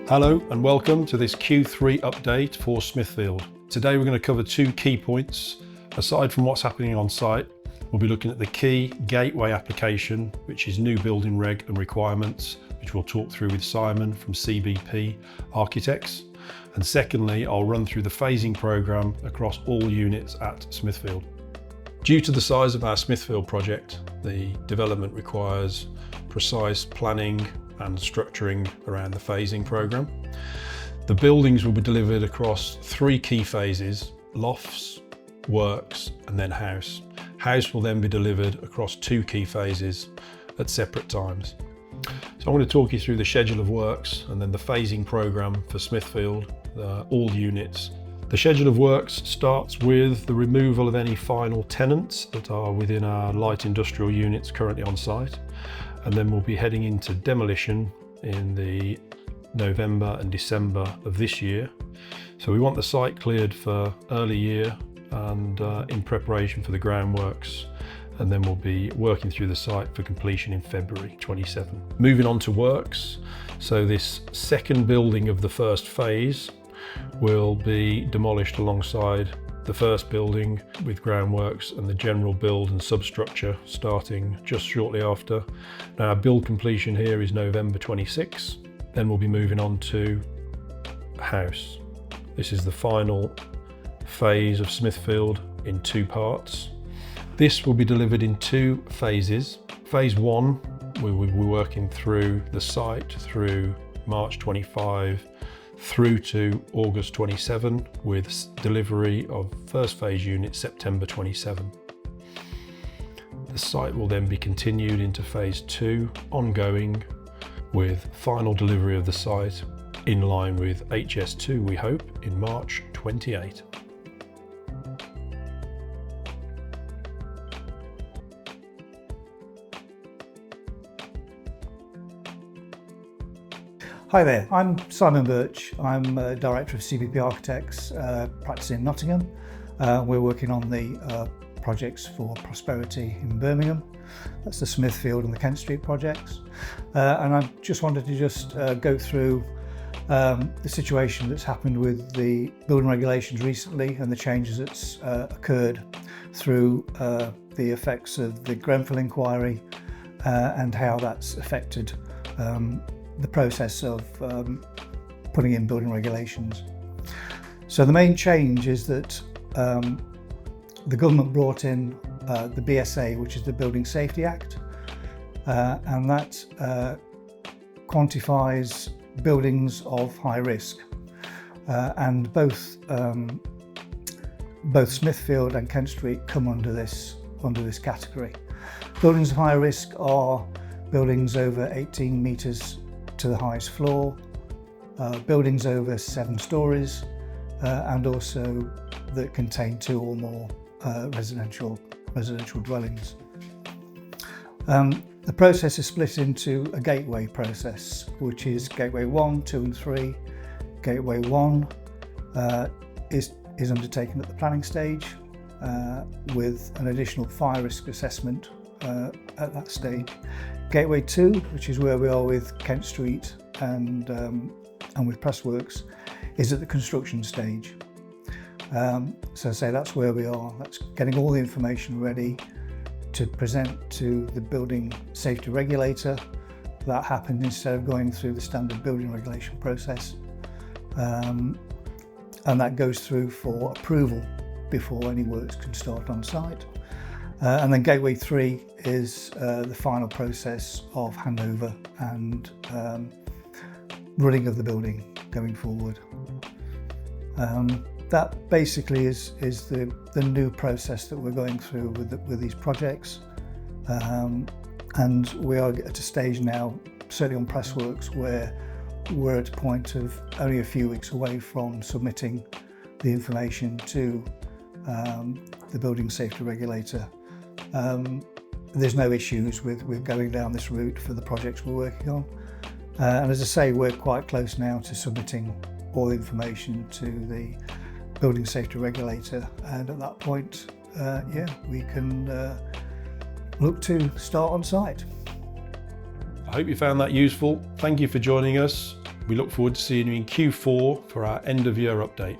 Hello and welcome to this Q3 update for Smithfield. Today we're going to cover two key points. Aside from what's happening on site, we'll be looking at the key gateway application, which is new building reg and requirements, which we'll talk through with Simon from CBP Architects. And secondly, I'll run through the phasing programme across all units at Smithfield. Due to the size of our Smithfield project, the development requires precise planning and structuring around the phasing programme. The buildings will be delivered across three key phases: lofts, works and then house. House will then be delivered across two key phases at separate times. So I'm going to talk you through the schedule of works and then the phasing programme for Smithfield, all units. The schedule of works starts with the removal of any final tenants that are within our light industrial units currently on site, and then we'll be heading into demolition in the November and December of this year. So we want the site cleared for early year and in preparation for the groundworks, and then we'll be working through the site for completion in February 27. Moving on to works. So this second building of the first phase will be demolished alongside the first building, with groundworks and the general build and substructure starting just shortly after. Now our build completion here is November 26. Then we'll be moving on to house. This is the final phase of Smithfield in two parts. This will be delivered in two phases. Phase 1, we will be working through the site through March 25 through to August 27, with delivery of first phase unit September 27. The site will then be continued into phase 2, ongoing, with final delivery of the site in line with HS2, we hope, in March 28. Hi there, I'm Simon Birch. I'm Director of CBP Architects, practicing in Nottingham. We're working on the projects for Prosperity in Birmingham. That's the Smithfield and the Kent Street projects. And I just wanted to go through the situation that's happened with the building regulations recently and the changes that's occurred through the effects of the Grenfell inquiry and how that's affected the process of putting in building regulations. So the main change is that the government brought in the BSA, which is the Building Safety Act, and that quantifies buildings of high risk. And both Smithfield and Kent Street come under this category. Buildings of high risk are buildings over 18 metres to the highest floor, buildings over 7 stories, and also that contain 2 or more residential dwellings. The process is split into a gateway process, which is Gateway 1, 2 and 3. Gateway 1 is undertaken at the planning stage with an additional fire risk assessment at that stage. Gateway 2, which is where we are with Kent Street and with Pressworks, is at the construction stage. So say that's where we are. That's getting all the information ready to present to the building safety regulator. That happened instead of going through the standard building regulation process. And that goes through for approval before any works can start on site. And then Gateway 3 is the final process of handover and running of the building going forward. That basically is the new process that we're going through with these projects. And we are at a stage now, certainly on Pressworks, where we're at a point of only a few weeks away from submitting the information to the building safety regulator. There's no issues with going down this route for the projects we're working on. And as I say, we're quite close now to submitting all the information to the building safety regulator. And at that point, we can look to start on site. I hope you found that useful. Thank you for joining us. We look forward to seeing you in Q4 for our end of year update.